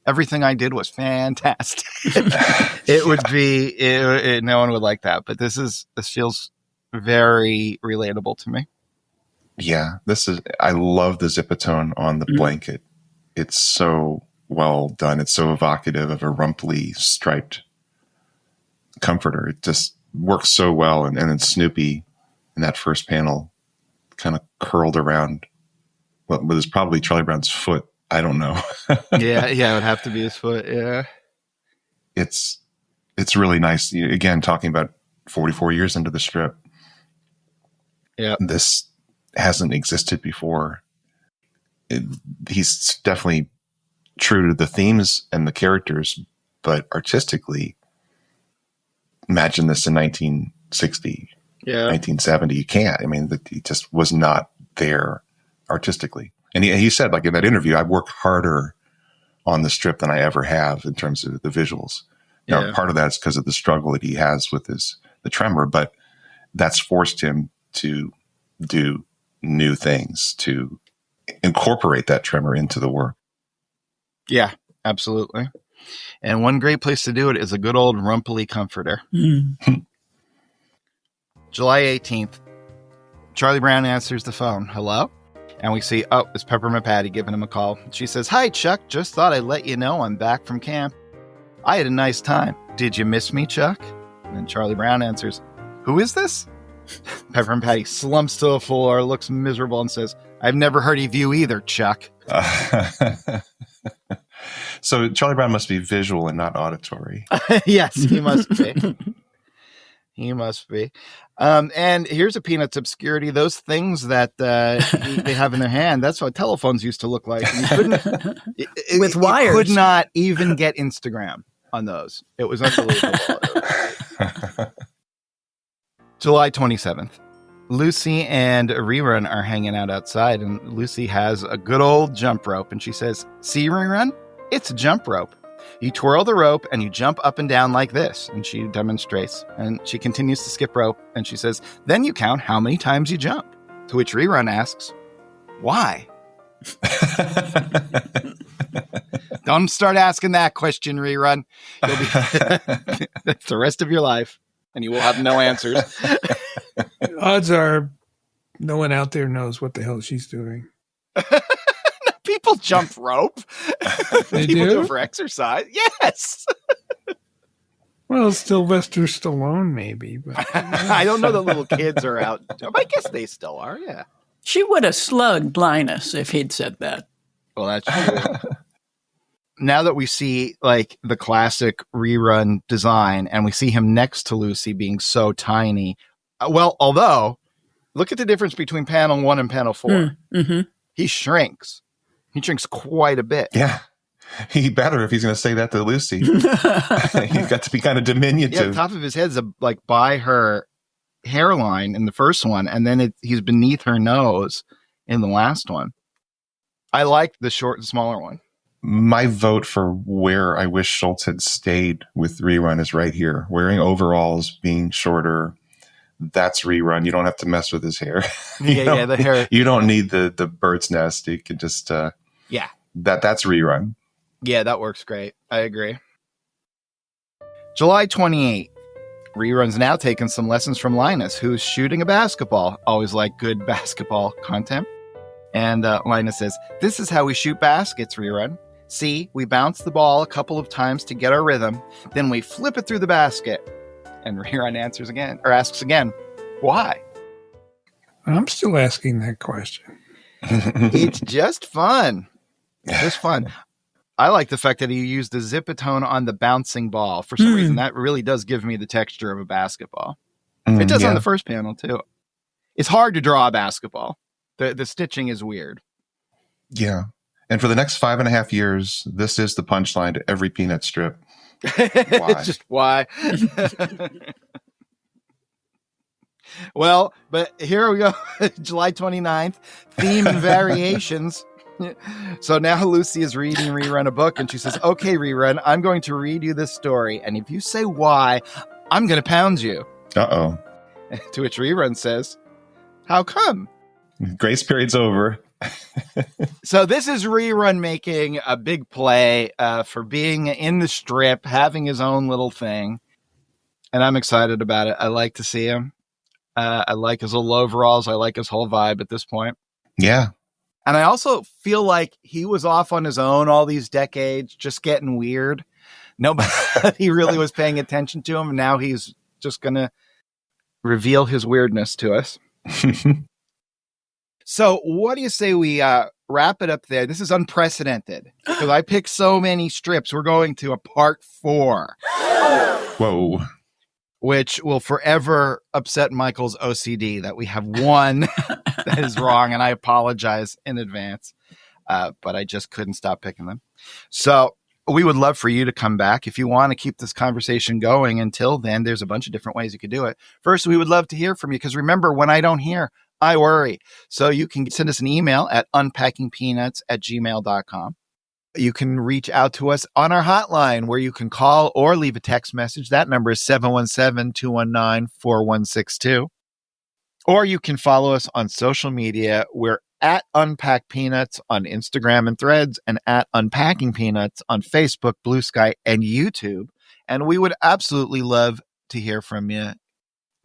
Everything I did was fantastic. It would be, no one would like that. But this feels very relatable to me. Yeah, I love the zipatone on the blanket. It's so well done. It's so evocative of a rumply striped comforter. It just works so well. And then Snoopy in that first panel kind of curled around what was probably Charlie Brown's foot. I don't know. Yeah, it would have to be his foot. Yeah. It's really nice. Again, talking about 44 years into the strip. Yeah. This hasn't existed before. He's definitely true to the themes and the characters, but artistically, imagine this in 1960, 1970. You can't. I mean, he just was not there artistically. And he said, like in that interview, I've worked harder on the strip than I ever have in terms of the visuals. Now, part of that's because of the struggle that he has with the tremor, but that's forced him to do new things, to incorporate that tremor into the work. Yeah, absolutely. And one great place to do it is a good old rumply comforter. July 18th, Charlie Brown answers the phone. Hello? And we see, it's Peppermint Patty giving him a call. She says, hi, Chuck. Just thought I'd let you know I'm back from camp. I had a nice time. Did you miss me, Chuck? And Charlie Brown answers, "Who is this?" Pepper and Patty slumps to the floor, looks miserable, and says, "I've never heard of you either, Chuck." So Charlie Brown must be visual and not auditory. Yes, he must be. He must be. And here's a Peanuts obscurity. Those things that they have in their hand, that's what telephones used to look like. And you couldn't, With wires. You could not even get Instagram on those. It was unbelievable. July 27th. Lucy and Rerun are hanging out outside, and Lucy has a good old jump rope, and she says, "See, Rerun? It's a jump rope. You twirl the rope and you jump up and down like this." And she demonstrates, and she continues to skip rope, and she says, "Then you count how many times you jump." To which Rerun asks, "Why?" Don't start asking that question, Rerun. You'll be that's the rest of your life, and you will have no answers. Odds are no one out there knows what the hell she's doing. People jump rope. They People do it for exercise. Yes. Well, Sylvester Stallone, maybe. But I don't know that little kids are out. I guess they still are, yeah. She would have slugged Linus if he'd said that. Well, that's true. Now that we see like the classic Rerun design and we see him next to Lucy being so tiny. Well, although, look at the difference between panel 1 and panel 4. Mm-hmm. He shrinks. He shrinks quite a bit. Yeah. He better if he's going to say that to Lucy. He's got to be kind of diminutive. Yeah, the top of his head's like by her hairline in the first one, and then he's beneath her nose in the last one. I like the short and smaller one. My vote for where I wish Schultz had stayed with Rerun is right here. Wearing overalls, being shorter. That's Rerun. You don't have to mess with his hair. Yeah, the hair. You don't need the bird's nest. You can just yeah. That's Rerun. Yeah, that works great. I agree. July 28th. Rerun's now taking some lessons from Linus, who's shooting a basketball. Always like good basketball content. And Linus says, "This is how we shoot baskets, Rerun. See, we bounce the ball a couple of times to get our rhythm. Then we flip it through the basket." And Rerun asks again, "Why?" I'm still asking that question. It's just fun. Just fun. I like the fact that he used the zipatone on the bouncing ball. For some reason, that really does give me the texture of a basketball. It does on the first panel, too. It's hard to draw a basketball. The stitching is weird. Yeah. And for the next 5.5 years, this is the punchline to every Peanut strip. Why? Just why? Well, but here we go. July 29th, theme and variations. So now Lucy is reading Rerun a book, and she says, "Okay, Rerun, I'm going to read you this story, and if you say why, I'm going to pound you." Uh-oh. To which Rerun says, "How come?" Grace period's over. So this is Rerun making a big play for being in the strip, having his own little thing. And I'm excited about it. I like to see him. I like his little overalls. I like his whole vibe at this point. Yeah. And I also feel like he was off on his own all these decades, just getting weird. Nobody really was paying attention to him. And now he's just going to reveal his weirdness to us. So what do you say we wrap it up there? This is unprecedented because I picked so many strips. We're going to a part 4. Whoa. Which will forever upset Michael's OCD that we have one that is wrong. And I apologize in advance. But I just couldn't stop picking them. So we would love for you to come back. If you want to keep this conversation going until then, there's a bunch of different ways you could do it. First, we would love to hear from you because remember, when I don't hear, I worry. So you can send us an email at unpackingpeanuts@gmail.com. You can reach out to us on our hotline where you can call or leave a text message. That number is 717-219-4162. Or you can follow us on social media. We're at Unpack Peanuts on Instagram and Threads and at Unpacking Peanuts on Facebook, Blue Sky, and YouTube. And we would absolutely love to hear from you.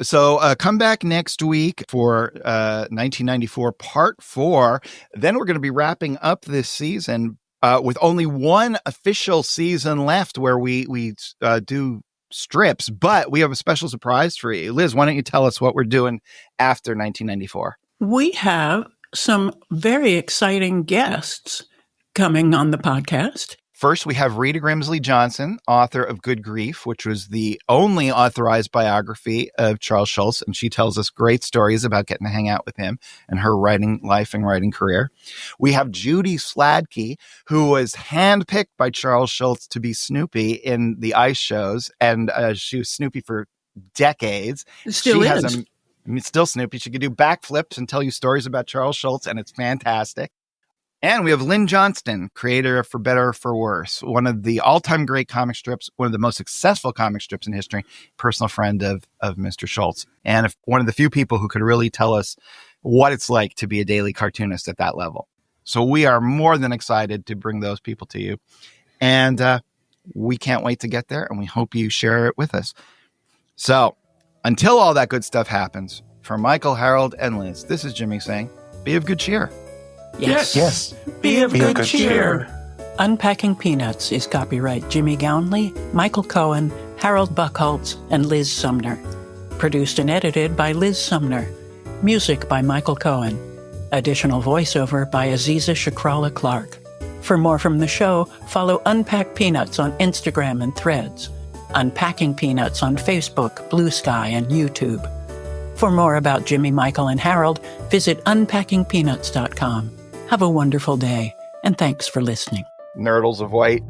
So come back next week for 1994 Part 4. Then we're going to be wrapping up this season with only one official season left where we do strips, but we have a special surprise for you. Liz, why don't you tell us what we're doing after 1994? We have some very exciting guests coming on the podcast. First, we have Rita Grimsley Johnson, author of Good Grief, which was the only authorized biography of Charles Schulz. And she tells us great stories about getting to hang out with him and her writing life and writing career. We have Judy Sladke, who was handpicked by Charles Schulz to be Snoopy in the ice shows. And she was Snoopy for decades. Still is. Still Snoopy. She could do backflips and tell you stories about Charles Schulz, and it's fantastic. And we have Lynn Johnston, creator of For Better or For Worse, one of the all-time great comic strips, one of the most successful comic strips in history, personal friend of Mr. Schulz, and one of the few people who could really tell us what it's like to be a daily cartoonist at that level. So we are more than excited to bring those people to you. And we can't wait to get there, and we hope you share it with us. So until all that good stuff happens, for Michael, Harold, and Liz, this is Jimmy saying, be of good cheer. Yes. Be of good cheer. Unpacking Peanuts is copyright Jimmy Gownley, Michael Cohen, Harold Buchholz, and Liz Sumner. Produced and edited by Liz Sumner. Music by Michael Cohen. Additional voiceover by Aziza Shakrala Clark. For more from the show, follow Unpack Peanuts on Instagram and Threads. Unpacking Peanuts on Facebook, Blue Sky, and YouTube. For more about Jimmy, Michael, and Harold, visit unpackingpeanuts.com. Have a wonderful day, and thanks for listening. Nurdles of White.